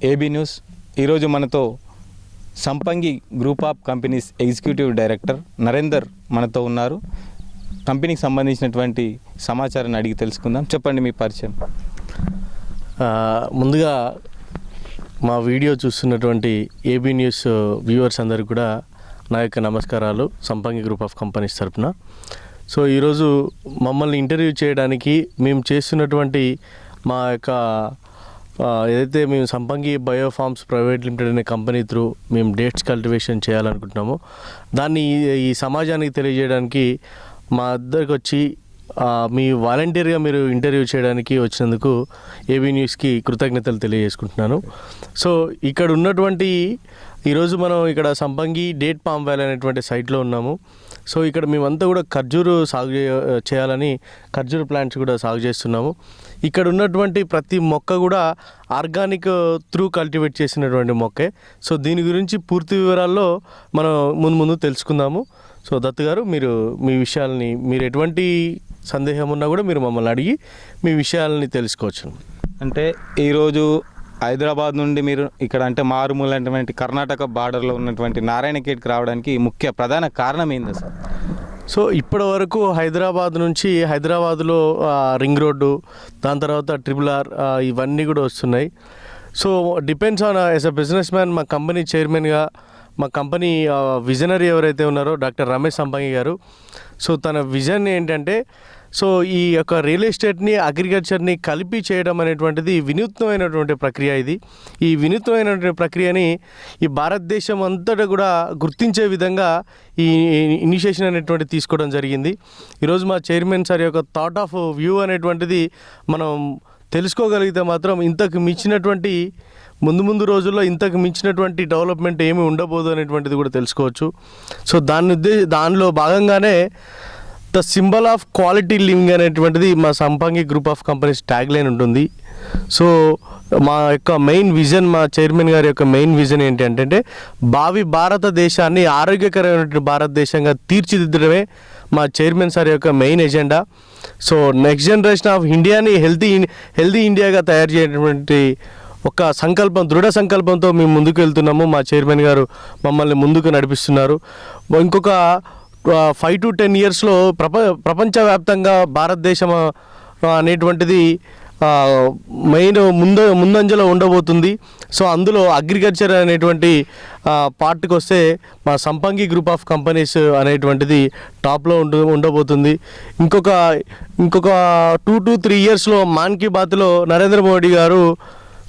AB news. ఈరోజు మనతో సంపంగి group of companies executive director Narender మనతో ఉన్నారు. కంపెనీకి సంబంధించినటువంటి సమాచారాన్ని అడిగి తెలుసుకుందాం. చెప్పండి మీ పరిచయం. ముందుగా మా వీడియో చూస్తున్నటువంటి ఏబీ న్యూస్ వ్యూవర్స్ అందరికీ కూడా నా యొక్క నమస్కారాలు సంపంగి గ్రూప్ ఆఫ్ కంపెనీస్ తరఫున. సో ఈరోజు మమ్మల్ని ఇంటర్వ్యూ చేయడానికి మేము చేస్తున్నటువంటి మా యొక్క ఏదైతే మేము సంపంగి బయోఫార్మ్స్ ప్రైవేట్ లిమిటెడ్ అనే కంపెనీ త్రూ మేము డేట్స్ కల్టివేషన్ చేయాలనుకుంటున్నామో దాన్ని ఈ సమాజానికి తెలియజేయడానికి మా దగ్గరికి వచ్చి మీ వాలంటీర్గా మీరు ఇంటర్వ్యూ చేయడానికి వచ్చినందుకు ఏబీ న్యూస్కి కృతజ్ఞతలు తెలియజేసుకుంటున్నాను. సో ఇక్కడ ఉన్నటువంటి ఈరోజు మనం ఇక్కడ సంపంగి డేట్ పామ్ వ్యాలీ అనేటువంటి సైట్లో ఉన్నాము. సో ఇక్కడ మేమంతా కూడా ఖర్జూరు సాగు చేయాలని ఖర్జూరు ప్లాంట్స్ కూడా సాగు చేస్తున్నాము. ఇక్కడ ఉన్నటువంటి ప్రతి మొక్క కూడా ఆర్గానిక్ త్రూ కల్టివేట్ చేసినటువంటి మొక్కే. సో దీని గురించి పూర్తి వివరాల్లో మనం ముందు తెలుసుకుందాము. సో దత్తు గారు, మీరు మీ విషయాలని, మీరు ఎటువంటి సందేహం ఉన్నా కూడా మీరు మమ్మల్ని అడిగి మీ విషయాలని తెలుసుకోవచ్చు. అంటే ఈరోజు హైదరాబాద్ నుండి మీరు ఇక్కడ అంటే మారుమూలైనటువంటి కర్ణాటక బార్డర్లో ఉన్నటువంటి నారాయణఖేడ్కి రావడానికి ముఖ్య ప్రధాన కారణం ఏంది సార్? సో ఇప్పటి వరకు హైదరాబాద్ నుంచి హైదరాబాద్లో రింగ్ రోడ్డు, దాని తర్వాత RRR ఇవన్నీ కూడా వస్తున్నాయి. So depends on as a business man, మా కంపెనీ చైర్మన్గా మా కంపెనీ విజనరీ ఎవరైతే ఉన్నారో డాక్టర్ రమేష్ సంపంగి గారు. సో తన విజన్ ఏంటంటే, సో ఈ యొక్క రియల్ ఎస్టేట్ని అగ్రికల్చర్ని కలిపి చేయడం అనేటువంటిది వినూత్నమైనటువంటి ప్రక్రియ. ఈ వినూత్నమైనటువంటి ప్రక్రియని ఈ భారతదేశం అంతటా కూడా గుర్తించే విధంగా ఈ ఇనిషియేషన్ అనేటువంటి తీసుకోవడం జరిగింది. ఈరోజు మా చైర్మన్ సార్ యొక్క థాట్ ఆఫ్ వ్యూ అనేటువంటిది మనం తెలుసుకోగలిగితే మాత్రం ఇంతకు మించినటువంటి ముందు రోజుల్లో ఇంతకు మించినటువంటి డెవలప్మెంట్ ఏమి ఉండబోదు అనేటువంటిది కూడా తెలుసుకోవచ్చు. సో దానిలో భాగంగానే the symbol of quality living అనేటువంటిది మా సంపంగి group of companies tag line ఉంటుంది. సో మా యొక్క మెయిన్ విజన్, మా చైర్మన్ గారి యొక్క మెయిన్ విజన్ ఏంటంటే భావి భారతదేశాన్ని ఆరోగ్యకరమైన భారతదేశంగా తీర్చిదిద్దడమే మా చైర్మన్ సార్ యొక్క main agenda. So next generation of ఇండియాని హెల్తీ ఇండియాగా తయారు చేయటువంటి ఒక సంకల్పం, దృఢ సంకల్పంతో మేము ముందుకు వెళ్తున్నాము. మా చైర్మన్ గారు మమ్మల్ని ముందుకు నడిపిస్తున్నారు. ఇంకొక 5 to 10 ఇయర్స్లో ప్రపంచవ్యాప్తంగా భారతదేశం అనేటువంటిది మెయిన్ ముందంజలో ఉండబోతుంది. సో అందులో అగ్రికల్చర్ అనేటువంటి పార్ట్కి వస్తే మా సంపంగి గ్రూప్ ఆఫ్ కంపెనీస్ అనేటువంటిది టాప్లో ఉండబోతుంది. ఇంకొక 2 to 3 ఇయర్స్లో మన్ కీ బాత్లో నరేంద్ర మోడీ గారు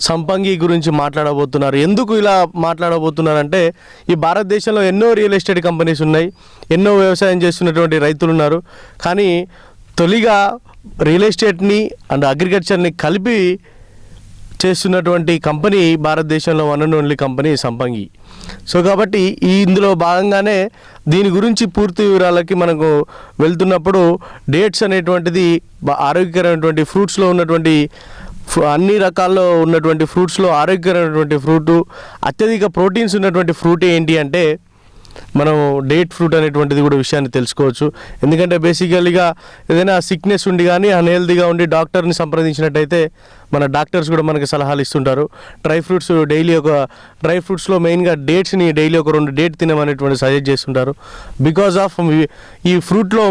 సంపంగి గురించి మాట్లాడబోతున్నారు. ఎందుకు ఇలా మాట్లాడబోతున్నారంటే, ఈ భారతదేశంలో ఎన్నో రియల్ ఎస్టేట్ కంపెనీస్ ఉన్నాయి, ఎన్నో వ్యవసాయం చేస్తున్నటువంటి రైతులు ఉన్నారు. కానీ తొలిగా రియల్ ఎస్టేట్ని అండ్ అగ్రికల్చర్ని కలిపి చేస్తున్నటువంటి కంపెనీ భారతదేశంలో వన్ అండ్ ఓన్లీ కంపెనీ సంపంగి. సో కాబట్టి ఇందులో భాగంగానే దీని గురించి పూర్తి వివరాలకి మనకు వెళ్తున్నప్పుడు డేట్స్ అనేటువంటిది ఆరోగ్యకరమైనటువంటి ఫ్రూట్స్లో ఉన్నటువంటి అన్ని రకాల్లో ఉన్నటువంటి ఫ్రూట్స్లో ఆరోగ్యకరమైనటువంటి ఫ్రూటు, అత్యధిక ప్రోటీన్స్ ఉన్నటువంటి ఫ్రూట్ ఏంటి అంటే మనం డేట్ ఫ్రూట్ అనేటువంటిది కూడా విషయాన్ని తెలుసుకోవచ్చు. ఎందుకంటే బేసికల్గా ఏదైనా సిక్నెస్ ఉండి కానీ అన్హెల్దీగా ఉండి డాక్టర్ని సంప్రదించినట్టయితే మన డాక్టర్స్ కూడా మనకి సలహాలు ఇస్తుంటారు. డ్రై ఫ్రూట్స్లో మెయిన్గా డేట్స్ని డైలీ ఒక 2 డేట్ తినమనేటువంటి సజెస్ట్ చేస్తుంటారు. బికాజ్ ఆఫ్ ఈ ఫ్రూట్లో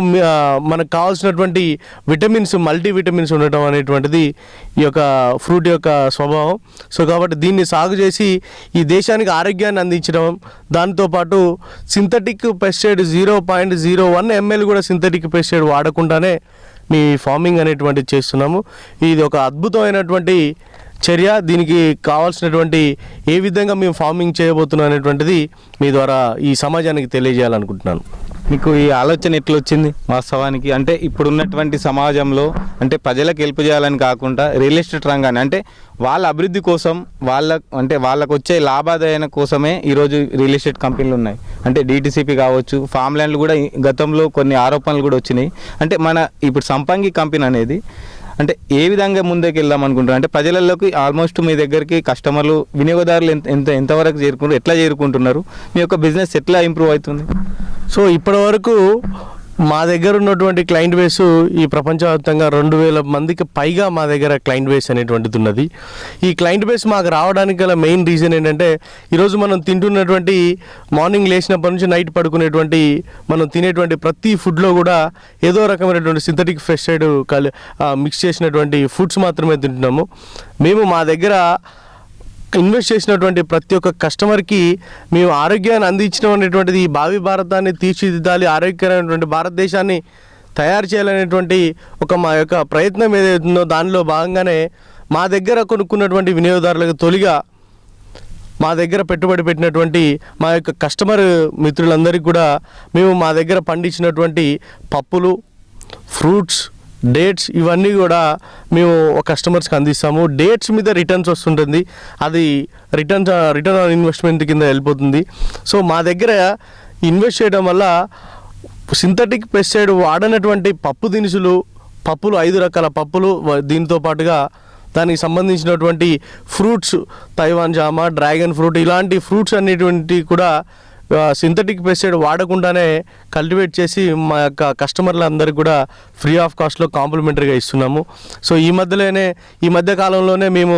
మనకు కావాల్సినటువంటి విటమిన్స్, మల్టీవిటమిన్స్ ఉండటం అనేటువంటిది ఈ యొక్క ఫ్రూట్ యొక్క స్వభావం. సో కాబట్టి దీన్ని సాగు చేసి ఈ దేశానికి ఆరోగ్యాన్ని అందించడం, దాంతోపాటు సింథటిక్ పెస్టిసైడ్ 0.01 ml కూడా సింథటిక్ పెస్టిసైడ్ వాడకుండానే మీ ఫార్మింగ్ అనేటువంటిది చేస్తున్నాము. ఇది ఒక అద్భుతమైనటువంటి చర్య. దీనికి కావాల్సినటువంటి ఏ విధంగా మేము ఫార్మింగ్ చేయబోతున్నాం అనేటువంటిది మీ ద్వారా ఈ సమాజానికి తెలియజేయాలనుకుంటున్నాను. మీకు ఈ ఆలోచన ఎట్లా వచ్చింది వాస్తవానికి? అంటే ఇప్పుడున్నటువంటి సమాజంలో అంటే ప్రజలకు హెల్ప్ చేయాలని కాకుండా రియల్ ఎస్టేట్ రంగాన్ని అంటే వాళ్ళ అభివృద్ధి కోసం, వాళ్ళకు వచ్చే లాభాదాయన కోసమే ఈరోజు రియల్ ఎస్టేట్ కంపెనీలు ఉన్నాయి. అంటే DTCP కావచ్చు, ఫామ్ ల్యాండ్లు కూడా గతంలో కొన్ని ఆరోపణలు కూడా వచ్చినాయి. అంటే మన ఇప్పుడు సంపంగి కంపెనీ అనేది అంటే ఏ విధంగా ముందుకు వెళ్దాం అనుకుంటున్నారు? అంటే ప్రజలలోకి ఆల్మోస్ట్ మీ దగ్గరికి కస్టమర్లు, వినియోగదారులు ఎంతవరకు ఎట్లా చేరుకుంటున్నారు? మీ యొక్క బిజినెస్ ఎట్లా ఇంప్రూవ్ అవుతుంది? సో ఇప్పటి వరకు మా దగ్గర ఉన్నటువంటి క్లయింట్ బేస్ ఈ ప్రపంచవ్యాప్తంగా 2,000 మందికి పైగా మా దగ్గర క్లయింట్ బేస్ అనేటువంటిది ఉన్నది. ఈ క్లయింట్ బేస్ మాకు రావడానికి గల మెయిన్ రీజన్ ఏంటంటే ఈరోజు మనం తింటున్నటువంటి మార్నింగ్ లేచినప్పటి నుంచి నైట్ పడుకునేటువంటి మనం తినేటువంటి ప్రతి ఫుడ్లో కూడా ఏదో రకమైనటువంటి సింథటిక్ పెస్టిసైడ్ మిక్స్ చేసినటువంటి ఫుడ్స్ మాత్రమే తింటున్నాము. మేము మా దగ్గర ఇన్వెస్ట్ చేసినటువంటి ప్రతి ఒక్క కస్టమర్కి మేము ఆరోగ్యాన్ని అందించడం అనేటువంటిది ఈ భావి భారతాన్ని తీర్చిదిద్దాలి, ఆరోగ్యకరమైనటువంటి భారతదేశాన్ని తయారు చేయాలనేటువంటి మా యొక్క ప్రయత్నం ఏదైతుందో దానిలో భాగంగానే మా దగ్గర కొనుక్కున్నటువంటి వినియోగదారులకు తొలిగా మా దగ్గర పెట్టుబడి పెట్టినటువంటి మా యొక్క కస్టమర్ మిత్రులందరికీ కూడా మేము మా దగ్గర పండించినటువంటి పప్పులు, ఫ్రూట్స్, డేట్స్ ఇవన్నీ కూడా మేము కస్టమర్స్కి అందిస్తాము. డేట్స్ మీద రిటర్న్స్ వస్తుంటుంది, అది రిటర్న్ ఆన్ ఇన్వెస్ట్మెంట్ కింద వెళ్ళిపోతుంది. సో మా దగ్గర ఇన్వెస్ట్ చేయడం వల్ల సింథటిక్ పెస్టిసైడ్ వాడనటువంటి పప్పు దినుసులు, పప్పులు 5 రకాల పప్పులు, దీంతో పాటుగా దానికి సంబంధించినటువంటి ఫ్రూట్స్, తైవాన్ జామ, డ్రాగన్ ఫ్రూట్ ఇలాంటి ఫ్రూట్స్ అన్నిటువంటి కూడా సింథటిక్ పెస్టిసైడ్ వాడకుండానే కల్టివేట్ చేసి మా యొక్క కస్టమర్లందరికీ కూడా ఫ్రీ ఆఫ్ కాస్ట్లో కాంప్లిమెంటరీగా ఇస్తున్నాము. సో ఈ మధ్య కాలంలోనే మేము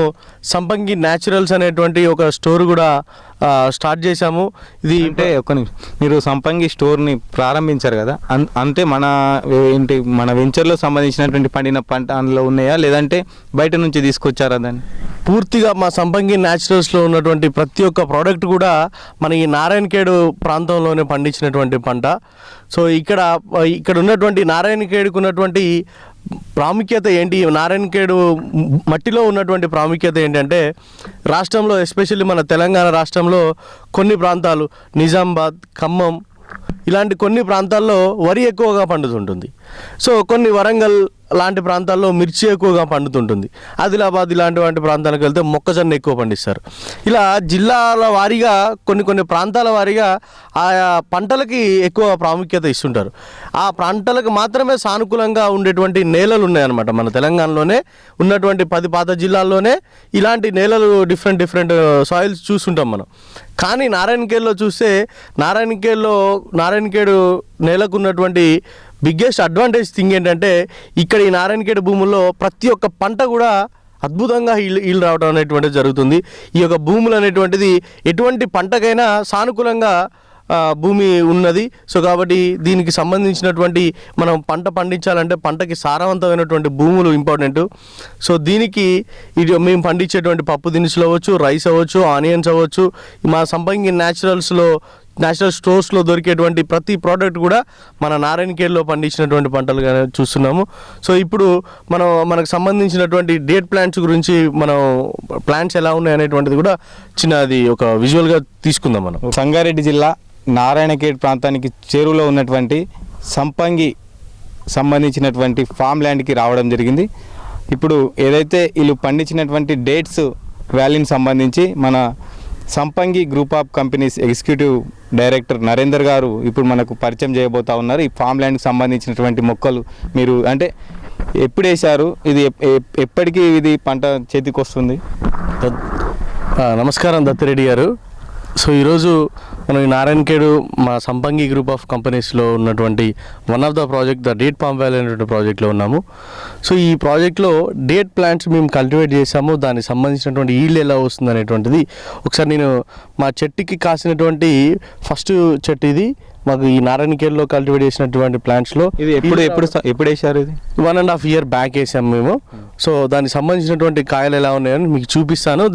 సంపంగి న్యాచురల్స్ అనేటువంటి ఒక స్టోర్ కూడా స్టార్ట్ చేశాము. ఇది అంటే మీరు సంపంగి స్టోర్ని ప్రారంభించారు కదా, అంటే మన వెంచర్లో సంబంధించినటువంటి పండిన పంట అందులో ఉన్నాయా, లేదంటే బయట నుంచి తీసుకొచ్చారా? దాన్ని పూర్తిగా మా సంపంగి న్యాచురల్స్లో ఉన్నటువంటి ప్రతి ఒక్క ప్రోడక్ట్ కూడా మన ఈ నారాయణఖేడ్ ప్రాంతంలోనే పండించినటువంటి పంట. సో ఇక్కడ ఉన్నటువంటి నారాయణఖేడ్కు ఉన్నటువంటి ప్రాముఖ్యత ఏంటి, నారాయణఖేడ్ మట్టిలో ఉన్నటువంటి ప్రాముఖ్యత ఏంటంటే రాష్ట్రంలో ఎస్పెషల్లీ మన తెలంగాణ రాష్ట్రంలో కొన్ని ప్రాంతాలు నిజామాబాద్, ఖమ్మం ఇలాంటి కొన్ని ప్రాంతాల్లో వరి ఎక్కువగా పండుతుంటుంది. సో కొన్ని వరంగల్ లాంటి ప్రాంతాల్లో మిర్చి ఎక్కువగా పండుతుంటుంది. ఆదిలాబాద్ ఇలాంటి ప్రాంతాలకు వెళ్తే మొక్కజొన్న ఎక్కువ పండిస్తారు. ఇలా జిల్లాల వారీగా కొన్ని ప్రాంతాల వారీగా ఆయా పంటలకి ఎక్కువ ప్రాముఖ్యత ఇస్తుంటారు. ఆ పంటలకు మాత్రమే సానుకూలంగా ఉండేటువంటి నేలలు ఉన్నాయన్నమాట. మన తెలంగాణలోనే ఉన్నటువంటి 10 పాత జిల్లాల్లోనే ఇలాంటి నేలలు డిఫరెంట్ సాయిల్స్ చూస్తుంటాం మనం. కానీ నారాయణఖేడ్లో చూస్తే నారాయణఖేడ్ నేలకు ఉన్నటువంటి బిగ్గెస్ట్ అడ్వాంటేజ్ థింగ్ ఏంటంటే ఇక్కడ ఈ నారాయణఖేడ్ భూముల్లో ప్రతి ఒక్క పంట కూడా అద్భుతంగా ఈల్డ్ రావడం అనేటువంటిది జరుగుతుంది. ఈ యొక్క భూములు అనేటువంటిది ఎటువంటి పంటకైనా సానుకూలంగా భూమి ఉన్నది. సో కాబట్టి దీనికి సంబంధించినటువంటి మనం పంట పండించాలంటే పంటకి సారవంతమైనటువంటి భూములు ఇంపార్టెంట్. సో దీనికి ఇది మేము పండించేటువంటి పప్పు దినుసులు అవ్వచ్చు, రైస్ అవ్వచ్చు, ఆనియన్స్ అవ్వచ్చు, మా సంపంగి న్యాచురల్ స్టోర్స్లో దొరికేటువంటి ప్రతి ప్రోడక్ట్ కూడా మన నారాయణఖేడ్లో పండించినటువంటి పంటలుగా చూస్తున్నాము. సో ఇప్పుడు మనకు సంబంధించినటువంటి డేట్ ప్లాంట్స్ గురించి మనం ప్లాంట్స్ ఎలా ఉన్నాయి అనేటువంటిది కూడా చిన్నది ఒక విజువల్గా తీసుకుందాం. మనం సంగారెడ్డి జిల్లా నారాయణఖేడ్ ప్రాంతానికి చేరువలో ఉన్నటువంటి సంపంగి సంబంధించినటువంటి ఫామ్ ల్యాండ్కి రావడం జరిగింది. ఇప్పుడు ఏదైతే వీళ్ళు పండించినటువంటి డేట్స్ వ్యాలీని సంబంధించి మన సంపంగి group of companies executive director Narender గారు ఇప్పుడు మనకు పరిచయం చేయబోతా ఉన్నారు. ఈ ఫామ్ ల్యాండ్కి సంబంధించినటువంటి మొక్కలు మీరు అంటే ఎప్పుడు వేశారు, ఇది ఎప్పటికీ ఇది పంట చేతికి వస్తుంది? నమస్కారం దత్తిరెడ్డి గారు. సో ఈరోజు మనం ఈ నారాయణఖేడ్ మా సంపంగి గ్రూప్ ఆఫ్ కంపెనీస్లో ఉన్నటువంటి one of the project the date palm valley అనేటువంటి ప్రాజెక్ట్లో ఉన్నాము. సో ఈ ప్రాజెక్ట్లో డేట్ ప్లాంట్స్ మేము కల్టివేట్ చేసాము. దానికి సంబంధించినటువంటి ఈల్డ్ ఎలా వస్తుంది అనేటువంటిది ఒకసారి నేను మా చెట్టుకి కాసినటువంటి ఫస్ట్ చెట్టు ఇది మాకు ఈ నారాయణఖేడ్లో కల్టివేట్ చేసినటువంటి ప్లాంట్స్లో ఇది ఎప్పుడు వేసారు? ఇది 1.5 year బ్యాక్ వేసాము మేము. సో దానికి సంబంధించినటువంటి కాయలు ఎలా ఉన్నాయని మీకు చూపిస్తాను.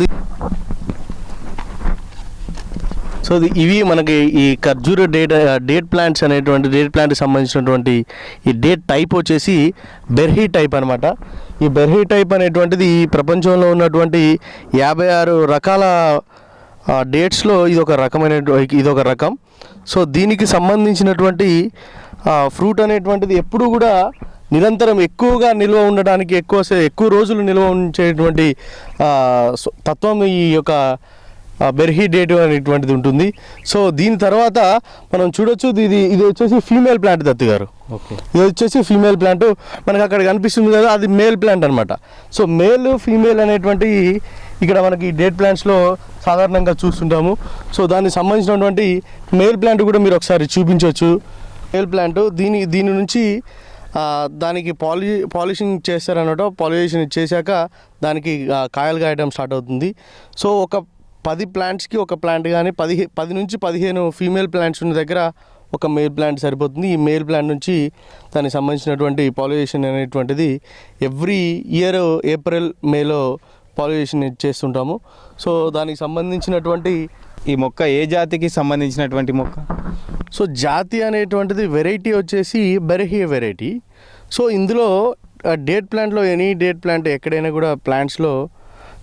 సో ఇవి మనకి ఈ ఖర్జూర డేట్ ప్లాంట్స్ అనేటువంటి డేట్ ప్లాంట్కి సంబంధించినటువంటి ఈ డేట్ టైప్ వచ్చేసి బెర్హీ టైప్ అనమాట. ఈ బెర్హీ టైప్ అనేటువంటిది ఈ ప్రపంచంలో ఉన్నటువంటి 56 రకాల డేట్స్లో ఇదొక రకం. సో దీనికి సంబంధించినటువంటి ఫ్రూట్ అనేటువంటిది ఎప్పుడు కూడా నిరంతరం ఎక్కువగా నిల్వ ఉండడానికి ఎక్కువ రోజులు నిల్వ ఉంచేటువంటి తత్వం ఈ యొక్క బెర్హీ డేట్ అనేటువంటిది ఉంటుంది. సో దీని తర్వాత మనం చూడొచ్చు, ఇది వచ్చేసి ఫీమేల్ ప్లాంట్ దత్తు గారు. ఓకే, ఇది వచ్చేసి ఫీమేల్ ప్లాంట్ మనకు అక్కడ కనిపిస్తుంది కదా, అది మేల్ ప్లాంట్ అనమాట. సో మేల్ ఫీమేల్ అనేటువంటి ఇక్కడ మనకి డేట్ ప్లాంట్స్లో సాధారణంగా చూస్తుంటాము. సో దానికి సంబంధించినటువంటి మేల్ ప్లాంట్ కూడా మీరు ఒకసారి చూపించవచ్చు. మేల్ ప్లాంట్ దీని నుంచి దానికి పాలిషింగ్ చేస్తారన్నమాట. పాలినేషన్ చేశాక దానికి కాయలు కాయడం స్టార్ట్ అవుతుంది. సో ఒక 10 ప్లాంట్స్కి ఒక ప్లాంట్ కానీ 10 నుంచి 15 ఫీమేల్ ప్లాంట్స్ ఉన్న దగ్గర ఒక మేల్ ప్లాంట్ సరిపోతుంది. ఈ మేల్ ప్లాంట్ నుంచి దానికి సంబంధించినటువంటి పాలినేషన్ అనేటువంటిది ఎవ్రీ ఇయర్ ఏప్రిల్ మేలో పాలినేషన్ చేస్తుంటాము. సో దానికి సంబంధించినటువంటి ఈ మొక్క ఏ జాతికి సంబంధించినటువంటి మొక్క? సో జాతి అనేటువంటిది వెరైటీ వచ్చేసి బెరహియా వెరైటీ. సో ఇందులో డేట్ ప్లాంట్లో ఎనీ డేట్ ప్లాంట్ ఎక్కడైనా కూడా ప్లాంట్స్లో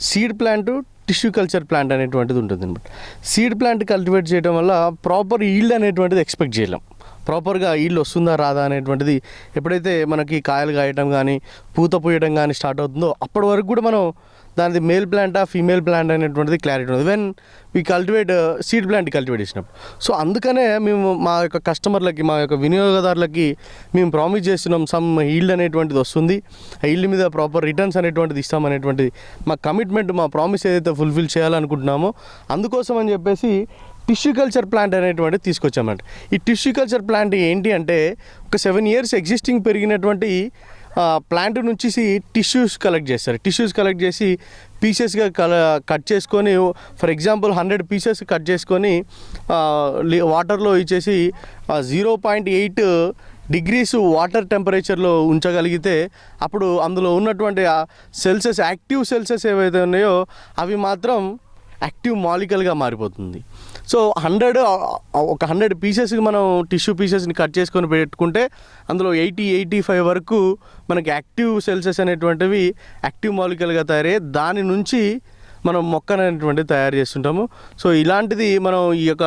seed plant tissue culture plant అనేటువంటిది ఉంటుంది అనమాట. సీడ్ ప్లాంట్ కల్టివేట్ చేయడం వల్ల ప్రాపర్ ఈల్డ్ అనేటువంటిది ఎక్స్పెక్ట్ చేయలేం. ప్రాపర్గా ఈల్డ్ వస్తుందా రాదా అనేటువంటిది ఎప్పుడైతే మనకి కాయలు కాయటం కానీ పూత పూయడం కానీ స్టార్ట్ అవుతుందో అప్పటి వరకు కూడా మనం దానిది మేల్ ప్లాంటా ఫీమేల్ ప్లాంట్ అనేటువంటిది క్లారిటీ ఉంటుంది when we cultivate seed plant cultivate చేసినప్పుడు. సో అందుకనే మేము మా యొక్క కస్టమర్లకి మా యొక్క వినియోగదారులకి మేము ప్రామిస్ చేస్తున్నాం సమ్ ఈల్డ్ అనేటువంటిది వస్తుంది, ఆ ఈల్డ్ మీద ప్రాపర్ రిటర్న్స్ అనేటువంటిది ఇస్తామనేటువంటిది మా కమిట్మెంట్, మా ప్రామిస్ ఏదైతే ఫుల్ఫిల్ చేయాలనుకుంటున్నామో అందుకోసం అని చెప్పేసి టిష్యూ కల్చర్ ప్లాంట్ అనేటువంటిది తీసుకొచ్చామంట. ఈ టిష్యూ కల్చర్ ప్లాంట్ ఏంటి అంటే ఒక 7 years ఎగ్జిస్టింగ్ పెరిగినటువంటి ప్లాంట్ నుంచి టిష్యూస్ కలెక్ట్ చేస్తారు. టిష్యూస్ కలెక్ట్ చేసి పీసెస్గా కట్ చేసుకొని ఫర్ ఎగ్జాంపుల్ 100 పీసెస్ కట్ చేసుకొని వాటర్లో ఇచ్చేసి 0.8 degrees వాటర్ టెంపరేచర్లో ఉంచగలిగితే అప్పుడు అందులో ఉన్నటువంటి సెల్సెస్ యాక్టివ్ సెల్సెస్ ఏవైతే ఉన్నాయో అవి మాత్రం యాక్టివ్ మాలికల్గా మారిపోతుంది. సో 100 పీసెస్కి మనం టిష్యూ పీసెస్ని కట్ చేసుకొని పెట్టుకుంటే అందులో 80-85 వరకు మనకి యాక్టివ్ సెల్సెస్ అనేటువంటివి యాక్టివ్ మాలికల్గా తయారయ్యి దాని నుంచి మనం మొక్క అనేటువంటిది తయారు చేస్తుంటాము. సో ఇలాంటిది మనం ఈ యొక్క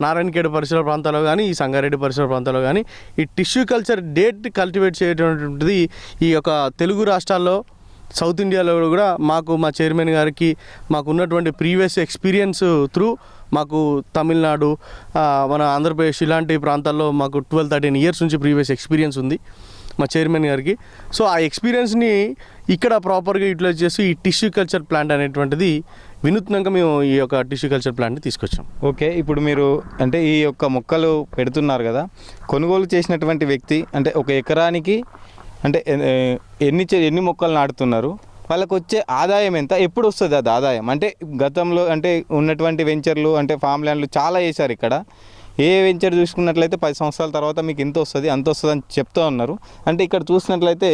నారాయణఖేడ్ పరిసర ప్రాంతాల్లో కానీ ఈ సంగారెడ్డి పరిసర ప్రాంతాల్లో కానీ ఈ టిష్యూ కల్చర్ డేట్ కల్టివేట్ చేయటువంటిది ఈ యొక్క తెలుగు రాష్ట్రాల్లో సౌత్ ఇండియాలో కూడా మాకు మా చైర్మన్ గారికి మాకు ఉన్నటువంటి ప్రీవియస్ ఎక్స్పీరియన్స్ త్రూ మాకు తమిళనాడు మన ఆంధ్రప్రదేశ్ ఇలాంటి ప్రాంతాల్లో మాకు 12-13 years నుంచి ప్రీవియస్ ఎక్స్పీరియన్స్ ఉంది మా చైర్మన్ గారికి. సో ఆ ఎక్స్పీరియన్స్ని ఇక్కడ ప్రాపర్గా యూటిలైజ్ చేసి ఈ టిష్యూ కల్చర్ ప్లాంట్ అనేటువంటిది వినూత్నంగా మేము ఈ యొక్క టిష్యూ కల్చర్ ప్లాంట్ని తీసుకొచ్చాం. ఓకే, ఇప్పుడు మీరు అంటే ఈ యొక్క మొక్కలు పెడుతున్నారు కదా, కొనుగోలు చేసినటువంటి వ్యక్తి అంటే ఒక ఎకరానికి అంటే ఎన్ని మొక్కలు నాటుతున్నారు, వాళ్ళకు వచ్చే ఆదాయం ఎంత, ఎప్పుడు వస్తుంది అది ఆదాయం? అంటే గతంలో అంటే ఉన్నటువంటి వెంచర్లు అంటే ఫామ్ ల్యాండ్లు చాలా వేశారు. ఇక్కడ ఏ వెంచర్ చూసుకున్నట్లయితే 10 సంవత్సరాల తర్వాత మీకు ఇంత వస్తుంది అంత వస్తుంది అని చెప్తూ ఉన్నారు. అంటే ఇక్కడ చూసినట్లయితే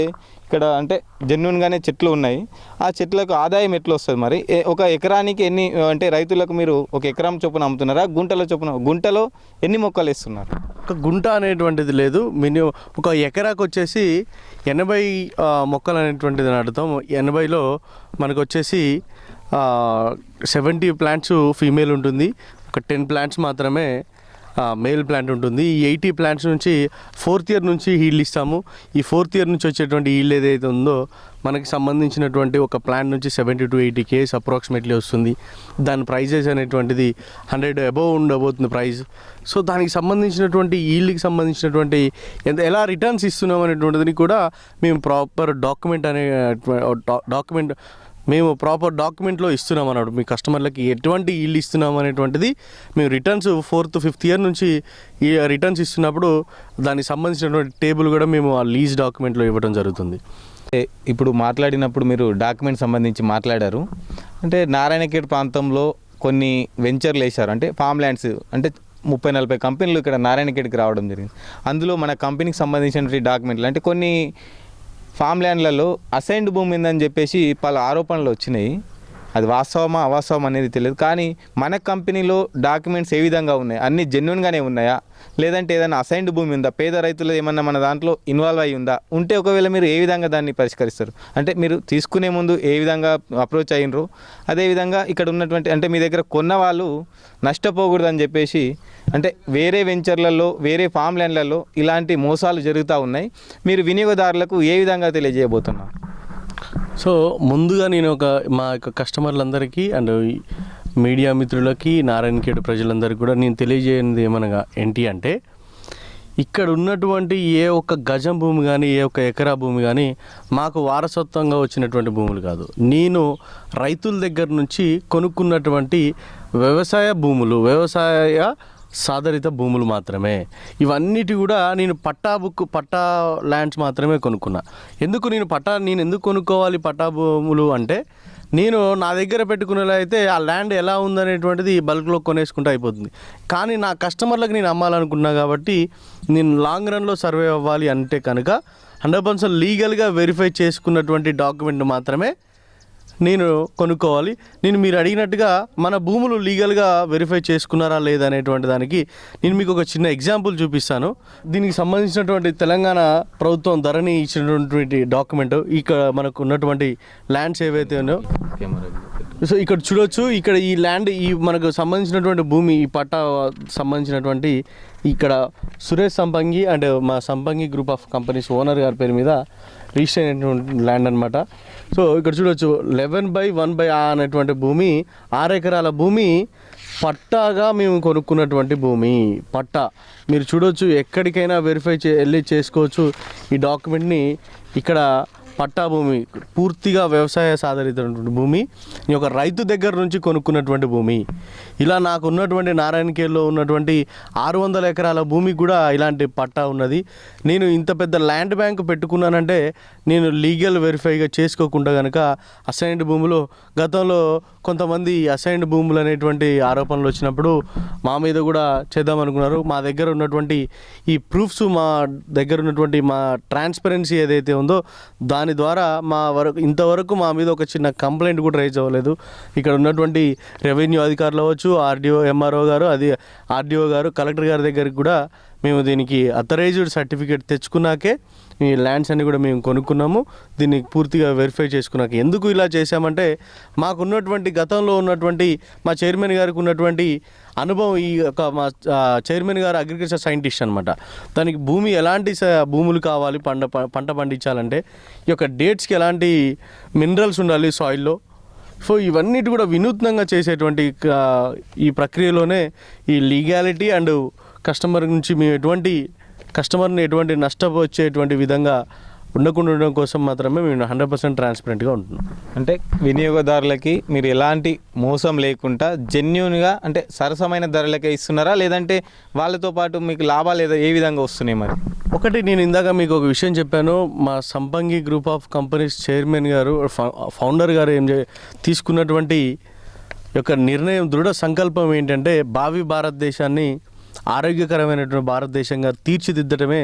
ఇక్కడ అంటే జెన్యున్గానే చెట్లు ఉన్నాయి, ఆ చెట్లకు ఆదాయం ఎట్లా వస్తుంది? మరి ఒక ఎకరానికి ఎన్ని అంటే రైతులకు మీరు ఒక ఎకరం చొప్పున అమ్ముతున్నారా, గుంటలో ఎన్ని మొక్కలు వేస్తున్నారు? ఒక గుంట అనేటువంటిది లేదు, మినిమం ఒక ఎకరాకు వచ్చేసి 80 మొక్కలు అనేటువంటిది నాటుతాం. 80లో మనకు వచ్చేసి 70 ప్లాంట్స్ ఫీమేల్ ఉంటుంది, ఒక 10 ప్లాంట్స్ మాత్రమే మేల్ ప్లాంట్ ఉంటుంది. ఈ 80 ప్లాంట్స్ నుంచి 4th year నుంచి హీల్డ్ ఇస్తాము. ఈ 4th year నుంచి వచ్చేటువంటి హీల్డ్ ఏదైతే ఉందో మనకి సంబంధించినటువంటి ఒక ప్లాంట్ నుంచి 70 to 80 kgs అప్రాక్సిమేట్లీ వస్తుంది. దాని ప్రైజెస్ అనేటువంటిది 100 above ఉండబోతుంది ప్రైస్. సో దానికి సంబంధించినటువంటి ఈల్డ్కి సంబంధించినటువంటి ఎలా రిటర్న్స్ ఇస్తున్నాం అనేటువంటిది కూడా మేము ప్రాపర్ డాక్యుమెంట్లో ఇస్తున్నాం అన్నాడు. మీ కస్టమర్లకి ఎటువంటి ఈల్డ్ ఇస్తున్నాం అనేటువంటిది మేము రిటర్న్స్ 4th, 5th year నుంచి ఈ రిటర్న్స్ ఇస్తున్నప్పుడు దానికి సంబంధించినటువంటి టేబుల్ కూడా మేము ఆ లీజ్ డాక్యుమెంట్లో ఇవ్వడం జరుగుతుంది. ఇప్పుడు మాట్లాడినప్పుడు మీరు డాక్యుమెంట్ సంబంధించి మాట్లాడారు. అంటే నారాయణఖేడ్ ప్రాంతంలో కొన్ని వెంచర్లు వేశారు, అంటే ఫామ్ ల్యాండ్స్ అంటే 30-40 కంపెనీలు ఇక్కడ నారాయణఖేడ్కి రావడం జరిగింది. అందులో మన కంపెనీకి సంబంధించినటువంటి డాక్యుమెంట్లు అంటే కొన్ని ఫామ్ ల్యాండ్లలో అసైన్డ్ భూమి ఉందని చెప్పేసి పలు ఆరోపణలు వచ్చినాయి. అది వాస్తవమా అవాస్తవం అనేది తెలియదు. కానీ మన కంపెనీలో డాక్యుమెంట్స్ ఏ విధంగా ఉన్నాయి, అన్నీ జెన్యున్గానే ఉన్నాయా, లేదంటే ఏదైనా అసైన్డ్ భూమి ఉందా, పేద రైతులు ఏమన్నా మన దాంట్లో ఇన్వాల్వ్ అయ్యి ఉందా, ఉంటే ఒకవేళ మీరు ఏ విధంగా దాన్ని పరిష్కరిస్తారు? అంటే మీరు తీసుకునే ముందు ఏ విధంగా అప్రోచ్ అయినరు, అదేవిధంగా ఇక్కడ ఉన్నటువంటి అంటే మీ దగ్గర కొన్న వాళ్ళు నష్టపోకూడదని చెప్పేసి అంటే వేరే వెంచర్లలో వేరే ఫామ్ ల్యాండ్లలో ఇలాంటి మోసాలు జరుగుతూ ఉన్నాయి, మీరు వినియోగదారులకు ఏ విధంగా తెలియజేయబోతున్నారు? సో ముందుగా నేను మా యొక్క కస్టమర్లందరికీ అండ్ మీడియా మిత్రులకి నారాయణఖేడ్ ప్రజలందరికీ కూడా నేను తెలియజేయనిది ఏమనగా ఏంటి అంటే ఇక్కడ ఉన్నటువంటి ఏ ఒక్క గజం భూమి కానీ ఏ ఒక్క ఎకరా భూమి కానీ మాకు వారసత్వంగా వచ్చినటువంటి భూములు కాదు. నేను రైతుల దగ్గర నుంచి కొనుక్కున్నటువంటి వ్యవసాయ భూములు, వ్యవసాయ సాధారిత భూములు మాత్రమే. ఇవన్నిటి కూడా నేను పట్టా ల్యాండ్స్ మాత్రమే కొనుక్కున్నా. నేను ఎందుకు కొనుక్కోవాలి పట్టా భూములు అంటే, నేను నా దగ్గర పెట్టుకునేలా అయితే ఆ ల్యాండ్ ఎలా ఉందనేటువంటిది బల్క్లో కొనేసుకుంటే అయిపోతుంది. కానీ నా కస్టమర్లకు నేను అమ్మాలనుకున్నా కాబట్టి నేను లాంగ్ రన్లో సర్వే అవ్వాలి అంటే కనుక 100% లీగల్గా వెరిఫై చేసుకున్నటువంటి డాక్యుమెంట్ మాత్రమే నేను కొనుక్కోవాలి. మీరు అడిగినట్టుగా మన భూములు లీగల్గా వెరిఫై చేసుకున్నారా లేదా అనేటువంటి దానికి నేను మీకు ఒక చిన్న ఎగ్జాంపుల్ చూపిస్తాను. దీనికి సంబంధించినటువంటి తెలంగాణ ప్రభుత్వం ధరణి ఇచ్చినటువంటి డాక్యుమెంట్ ఇక్కడ మనకు ఉన్నటువంటి ల్యాండ్స్ ఏవైతే ఉన్నాయో, సో ఇక్కడ చూడొచ్చు. ఇక్కడ ఈ ల్యాండ్ మనకు సంబంధించినటువంటి భూమి, ఈ పట్టా సంబంధించినటువంటి ఇక్కడ సురేష్ సంపంగి అండ్ మా సంపంగి గ్రూప్ ఆఫ్ కంపెనీస్ ఓనర్ గారి పేరు మీద రిజిస్టర్ అయినటువంటి ల్యాండ్ అనమాట. సో ఇక్కడ చూడొచ్చు 11/1/A అనేటువంటి భూమి, 6 ఎకరాల భూమి పట్టాగా మేము కొనుక్కున్నటువంటి భూమి. పట్టా మీరు చూడొచ్చు, ఎక్కడికైనా వెరిఫై వెళ్ళి చేసుకోవచ్చు ఈ డాక్యుమెంట్ని. ఇక్కడ పట్టా భూమి పూర్తిగా వ్యవసాయ సాధారితమైనటువంటి భూమి, ఈ ఒక రైతు దగ్గర నుంచి కొనుక్కున్నటువంటి భూమి. ఇలా నాకు ఉన్నటువంటి నారాయణఖేడ్లో ఉన్నటువంటి 600 ఎకరాల భూమి కూడా ఇలాంటి పట్టా ఉన్నది. నేను ఇంత పెద్ద ల్యాండ్ బ్యాంక్ పెట్టుకున్నానంటే నేను లీగల్ వెరిఫైగా చేసుకోకుండా కనుక అసైన్డ్ భూములు, గతంలో కొంతమంది అసైన్డ్ భూములు అనేటువంటి ఆరోపణలు వచ్చినప్పుడు మా మీద కూడా చేద్దామనుకున్నారు. మా దగ్గర ఉన్నటువంటి ఈ ప్రూఫ్స్, మా దగ్గర ఉన్నటువంటి మా ట్రాన్స్పరెన్సీ ఏదైతే ఉందో దాని ద్వారా ఇంతవరకు మా మీద ఒక చిన్న కంప్లైంట్ కూడా రైజ్ అవ్వలేదు. ఇక్కడ ఉన్నటువంటి రెవెన్యూ అధికారులు అవ్వచ్చు, ఎంఆర్ఓ గారు, ఆర్డీఓ గారు, కలెక్టర్ గారి దగ్గరికి కూడా మేము దీనికి అథరైజ్డ్ సర్టిఫికేట్ తెచ్చుకున్నాకే ఈ ల్యాండ్స్ అన్ని కూడా మేము కొనుక్కున్నాము. దీన్ని పూర్తిగా వెరిఫై చేసుకున్నాక. ఎందుకు ఇలా చేశామంటే, మాకున్నటువంటి గతంలో ఉన్నటువంటి మా చైర్మన్ గారికి ఉన్నటువంటి అనుభవం, ఈ యొక్క మా చైర్మన్ గారు అగ్రికల్చర్ సైంటిస్ట్ అనమాట. దానికి భూమి ఎలాంటి భూములు కావాలి, పంట పండించాలంటే ఈ యొక్క డేట్స్కి ఎలాంటి మినరల్స్ ఉండాలి సాయిల్లో. సో ఇవన్నిటి కూడా వినూత్నంగా చేసేటువంటి ఈ ప్రక్రియలోనే ఈ లీగాలిటీ అండ్ కస్టమర్ నుంచి మేము కస్టమర్ని ఎటువంటి నష్టపోయేటువంటి విధంగా ఉండకుండా ఉండడం కోసం మాత్రమే మేము 100% ట్రాన్స్పరెంట్గా ఉంటున్నాం. అంటే వినియోగదారులకి మీరు ఎలాంటి మోసం లేకుండా జెన్యూన్గా, అంటే సరసమైన ధరలకే ఇస్తున్నారా, లేదంటే వాళ్ళతో పాటు మీకు లాభాలు ఏ విధంగా వస్తున్నాయి? మరి ఒకటి, నేను ఇందాక మీకు ఒక విషయం చెప్పాను. మా సంపంగి గ్రూప్ ఆఫ్ కంపెనీస్ చైర్మన్ గారు, ఫౌండర్ గారు తీసుకున్నటువంటి యొక్క నిర్ణయం, దృఢ సంకల్పం ఏంటంటే భావి భారతదేశాన్ని ఆరోగ్యకరమైనటువంటి భారతదేశంగా తీర్చిదిద్దడమే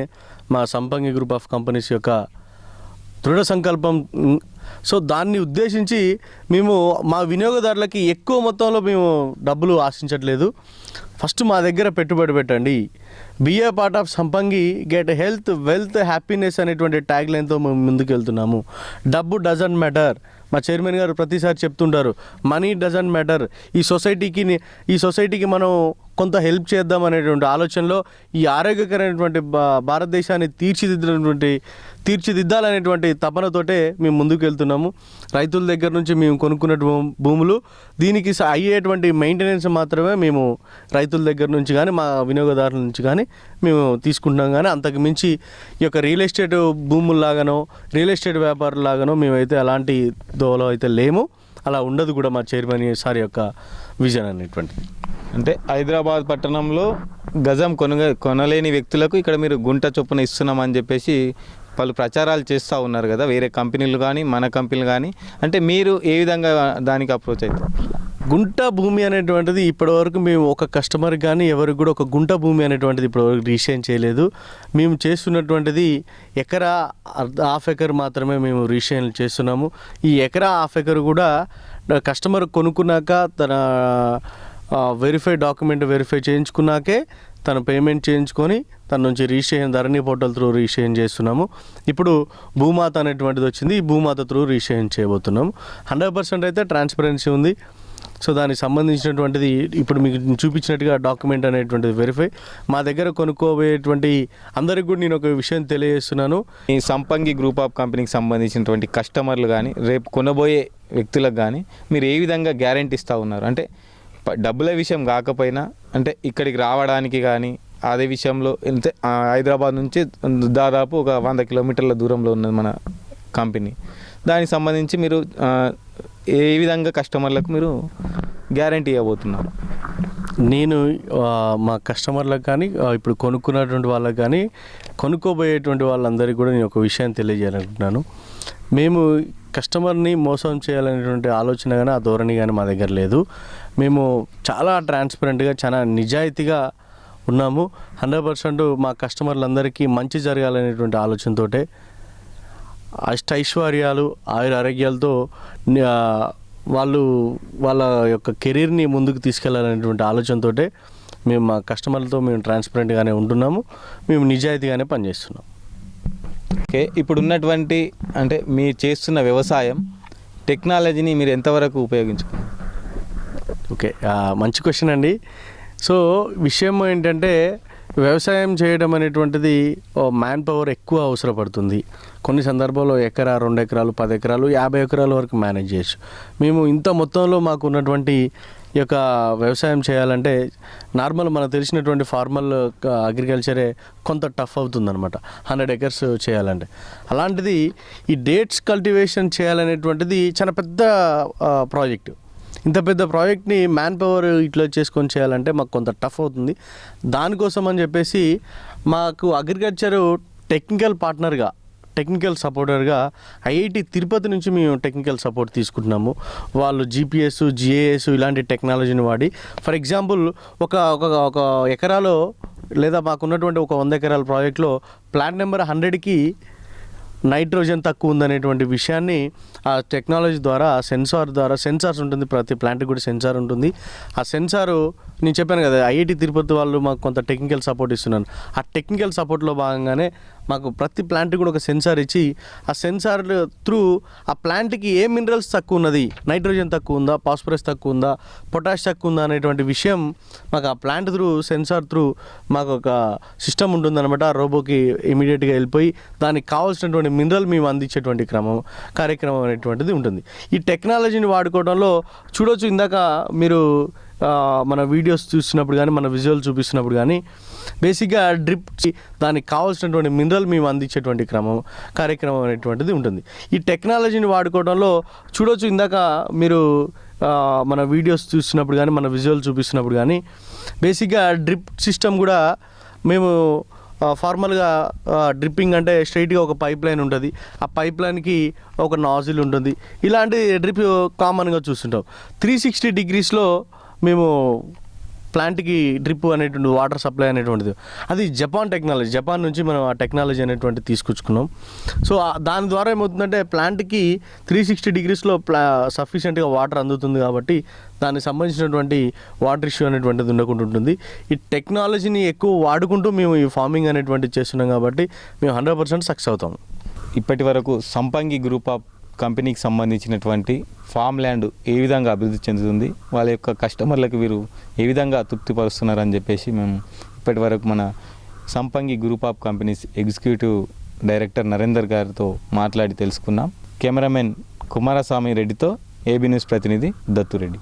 మా సంపంగి గ్రూప్ ఆఫ్ కంపెనీస్ యొక్క దృఢ సంకల్పం. సో దాన్ని ఉద్దేశించి మేము మా వినియోగదారులకి ఎక్కువ మొత్తంలో మేము డబ్బులు ఆశించట్లేదు. ఫస్ట్ మా దగ్గర పెట్టుబడి పెట్టండి, బిఏ పార్ట్ ఆఫ్ సంపంగి, గెట్ హెల్త్, వెల్త్, హ్యాపీనెస్ అనేటువంటి ట్యాగ్ లైన్తో మేము ముందుకు వెళ్తున్నాము. డబ్బు డజంట్ మ్యాటర్. మా చైర్మన్ గారు ప్రతిసారి చెప్తుంటారు, మనీ డజంట్ మ్యాటర్. ఈ సొసైటీకి మనం కొంత హెల్ప్ చేద్దాం అనేటువంటి ఆలోచనలో ఈ ఆరోగ్యకరమైనటువంటి భారతదేశాన్ని తీర్చిదిద్దాలనేటువంటి తపనతోటే మేము ముందుకు వెళ్తున్నాము. రైతుల దగ్గర నుంచి మేము కొనుక్కున్న భూములు, దీనికి అయ్యేటువంటి మెయింటెనెన్స్ మాత్రమే మేము రైతుల దగ్గర నుంచి కానీ మా వినియోగదారుల నుంచి కానీ మేము తీసుకుంటున్నాం. కానీ అంతకు మించి ఈ యొక్క రియల్ ఎస్టేట్ భూముల్లాగానో, రియల్ ఎస్టేట్ వ్యాపారులాగానో మేమైతే అలాంటి దోవలో అయితే లేము. అలా ఉండదు కూడా మా చైర్మన్ సార్ యొక్క విజన్ అనేటువంటిది. అంటే హైదరాబాద్ పట్టణంలో గజం కొనలేని వ్యక్తులకు ఇక్కడ మీరు గుంట చొప్పున ఇస్తున్నామని చెప్పేసి వాళ్ళు ప్రచారాలు చేస్తూ ఉన్నారు కదా, వేరే కంపెనీలు కానీ మన కంపెనీలు కానీ. అంటే మీరు ఏ విధంగా దానికి అప్రోచ్ అవుతారు? గుంట భూమి అనేటువంటిది ఇప్పటివరకు మేము ఒక కస్టమర్ కానీ ఎవరికి కూడా ఒక గుంట భూమి అనేటువంటిది ఇప్పటివరకు రిజిస్ట్రేషన్ చేయలేదు. మేము చేస్తున్నటువంటిది ఎకరా, హాఫ్ ఎకర్ మాత్రమే మేము రిజిస్ట్రేషన్ చేస్తున్నాము. ఈ ఎకరా, హాఫ్ ఎకర్ కూడా కస్టమర్ కొనుక్కున్నాక తన డాక్యుమెంట్ వెరిఫై చేయించుకున్నాకే తను పేమెంట్ చేయించుకొని తన నుంచి రిజిస్ట్రేషన్ ధరణి పోర్టల్ త్రూ రిజిస్ట్రేషన్ చేస్తున్నాము. ఇప్పుడు భూమాత అనేటువంటిది వచ్చింది, ఈ భూమాత త్రూ రిజిస్ట్రేషన్ చేయబోతున్నాము. 100% అయితే ట్రాన్స్పరెన్సీ ఉంది. సో దానికి సంబంధించినటువంటిది ఇప్పుడు మీకు చూపించినట్టుగా డాక్యుమెంట్ అనేటువంటిది వెరిఫై. మా దగ్గర కొనుక్కోబోయేటువంటి అందరికి కూడా నేను ఒక విషయం తెలియజేస్తున్నాను. ఈ సంపంగి గ్రూప్ ఆఫ్ కంపెనీకి సంబంధించినటువంటి కస్టమర్లు కానీ, రేపు కొనబోయే వ్యక్తులకు కానీ మీరు ఏ విధంగా గ్యారెంటీ ఇస్తూ ఉన్నారు? అంటే డబ్బుల విషయం కాకపోయినా, అంటే ఇక్కడికి రావడానికి కానీ అదే విషయంలో అంటే హైదరాబాద్ నుంచి దాదాపు ఒక 100 కిలోమీటర్ల దూరంలో ఉన్నది మన కంపెనీ. దానికి సంబంధించి మీరు ఏ విధంగా కస్టమర్లకు మీరు గ్యారంటీ ఇవ్వబోతున్నారు? నేను మా కస్టమర్లకు కానీ ఇప్పుడు కొనుక్కున్నటువంటి వాళ్ళకి కానీ కొనుక్కోబోయేటువంటి వాళ్ళందరికీ కూడా నేను ఒక విషయాన్ని తెలియజేయాలనుకుంటున్నాను. మేము కస్టమర్ని మోసం చేయాలనేటువంటి ఆలోచన కానీ ఆ ధోరణి కానీ మా దగ్గర లేదు. మేము చాలా ట్రాన్స్పరెంట్గా చాలా నిజాయితీగా ఉన్నాము. 100% మా కస్టమర్లందరికీ మంచి జరగాలనేటువంటి ఆలోచనతోటే అష్టైశ్వర్యాలు ఆరోగ్యాలతో వాళ్ళు వాళ్ళ యొక్క కెరీర్ని ముందుకు తీసుకెళ్లాలనేటువంటి ఆలోచనతోటే మేము మా కస్టమర్లతో మేము ట్రాన్స్పరెంట్గానే ఉంటున్నాము. మేము నిజాయితీగానే పనిచేస్తున్నాం. ఓకే, ఇప్పుడు ఉన్నటువంటి అంటే మీరు చేస్తున్న వ్యవసాయం టెక్నాలజీని మీరు ఎంతవరకు ఉపయోగించుకున్నారు? ఓకే, మంచి క్వశ్చన్ అండి. సో విషయం ఏంటంటే వ్యవసాయం చేయడం అనేటువంటిది మ్యాన్ పవర్ ఎక్కువ అవసరపడుతుంది. కొన్ని సందర్భాల్లో ఎకరా 2 ఎకరాలు 10 ఎకరాలు 50 ఎకరాల వరకు మేనేజ్ చేయొచ్చు. మేము ఇంత మొత్తంలో మాకు ఉన్నటువంటి ఈ యొక్క వ్యవసాయం చేయాలంటే నార్మల్ మనకు తెలిసినటువంటి ఫార్మల్ అగ్రికల్చరే కొంత టఫ్ అవుతుందన్నమాట 100 ఎకర్స్ చేయాలంటే. అలాంటిది ఈ డేట్స్ కల్టివేషన్ చేయాలనేటువంటిది చాలా పెద్ద ప్రాజెక్టు. ఇంత పెద్ద ప్రాజెక్ట్ని మ్యాన్ పవర్ ఇట్లా చేసుకొని చేయాలంటే మాకు కొంత టఫ్ అవుతుంది. దానికోసం అని చెప్పేసి మాకు అగ్రికల్చరు టెక్నికల్ పార్ట్నర్గా టెక్నికల్ సపోర్టర్గా ఐఐటి తిరుపతి నుంచి మేము టెక్నికల్ సపోర్ట్ తీసుకుంటున్నాము. వాళ్ళు జిపిఎస్ జిఏఎస్ ఇలాంటి టెక్నాలజీని వాడి ఫర్ ఎగ్జాంపుల్ ఒక ఎకరాలో లేదా మాకున్నటువంటి ఒక 100 ఎకరాల ప్రాజెక్ట్లో ప్లాంట్ నెంబర్ 100కి నైట్రోజన్ తక్కువ ఉందనేటువంటి విషయాన్ని ఆ టెక్నాలజీ ద్వారా సెన్సార్స్ ఉంటుంది. ప్రతి ప్లాంట్కి కూడా సెన్సార్ ఉంటుంది. ఆ సెన్సారు నేను చెప్పాను కదా ఐఐటి తిరుపతి వాళ్ళు మాకు కొంత టెక్నికల్ సపోర్ట్ ఇస్తున్నాను. ఆ టెక్నికల్ సపోర్ట్లో భాగంగానే మాకు ప్రతి ప్లాంట్కి కూడా ఒక సెన్సార్ ఇచ్చి ఆ సెన్సార్ త్రూ ఆ ప్లాంట్కి ఏ మినరల్స్ తక్కువ ఉన్నది, నైట్రోజన్ తక్కువ ఉందా, ఫాస్ఫరస్ తక్కువ ఉందా, పొటాష్ తక్కువ ఉందా అనేటువంటి విషయం మాకు ఆ ప్లాంట్ సెన్సార్ త్రూ మాకు ఒక సిస్టమ్ ఉంటుందన్నమాట. ఆ రోబోకి ఇమీడియట్గా వెళ్ళిపోయి దానికి కావాల్సినటువంటి మినరల్ మేము అందించేటువంటి కార్యక్రమం అనేటువంటిది ఉంటుంది. ఈ టెక్నాలజీని వాడుకోవడంలో చూడొచ్చు, ఇందాక మీరు మన వీడియోస్ చూసినప్పుడు కానీ మన విజువల్ చూపిస్తున్నప్పుడు కానీ బేసిక్గా డ్రిప్ దానికి కావాల్సినటువంటి మినరల్ మేము అందించేటువంటి కార్యక్రమం అనేటువంటిది ఉంటుంది. ఈ టెక్నాలజీని వాడుకోవడంలో చూడొచ్చు, ఇందాక మీరు మన వీడియోస్ చూసినప్పుడు కానీ మన విజువల్ చూపిస్తున్నప్పుడు కానీ బేసిక్గా డ్రిప్ సిస్టమ్ కూడా మేము ఫార్మల్గా డ్రిప్పింగ్ అంటే స్ట్రైట్గా ఒక పైప్ లైన్ ఉంటుంది. ఆ పైప్ లైన్కి ఒక నాజిల్ ఉంటుంది. ఇలాంటి డ్రిప్ కామన్గా చూస్తుంటాం. 360 డిగ్రీస్లో మేము ప్లాంట్కి డ్రిప్ అనేటువంటి వాటర్ సప్లై అనేటువంటిది అది జపాన్ నుంచి మనం ఆ టెక్నాలజీ అనేటువంటిది తీసుకొచ్చుకున్నాం. సో దాని ద్వారా ఏమవుతుందంటే ప్లాంట్కి 360 డిగ్రీస్లో సఫిషియెంట్గా వాటర్ అందుతుంది. కాబట్టి దానికి సంబంధించినటువంటి వాటర్ ఇష్యూ అనేటువంటిది ఉండకుండా ఉంటుంది. ఈ టెక్నాలజీని ఎక్కువ వాడుకుంటూ మేము ఈ ఫార్మింగ్ అనేటువంటిది చేస్తున్నాం కాబట్టి మేము 100% సక్సెస్ అవుతాం. ఇప్పటి వరకు సంపంగి గ్రూప్ ఆఫ్ కంపెనీకి సంబంధించినటువంటి ఫామ్ ల్యాండ్ ఏ విధంగా అభివృద్ధి చెందుతుంది, వాళ్ళ యొక్క కస్టమర్లకు వీరు ఏ విధంగా తృప్తిపరుస్తున్నారని చెప్పేసి మేము ఇప్పటి వరకు మన సంపంగి group of companies executive director Narender గారితో మాట్లాడి తెలుసుకున్నాం. కెమెరామెన్ కుమారస్వామి రెడ్డితో ఏబీ న్యూస్ ప్రతినిధి దత్తురెడ్డి.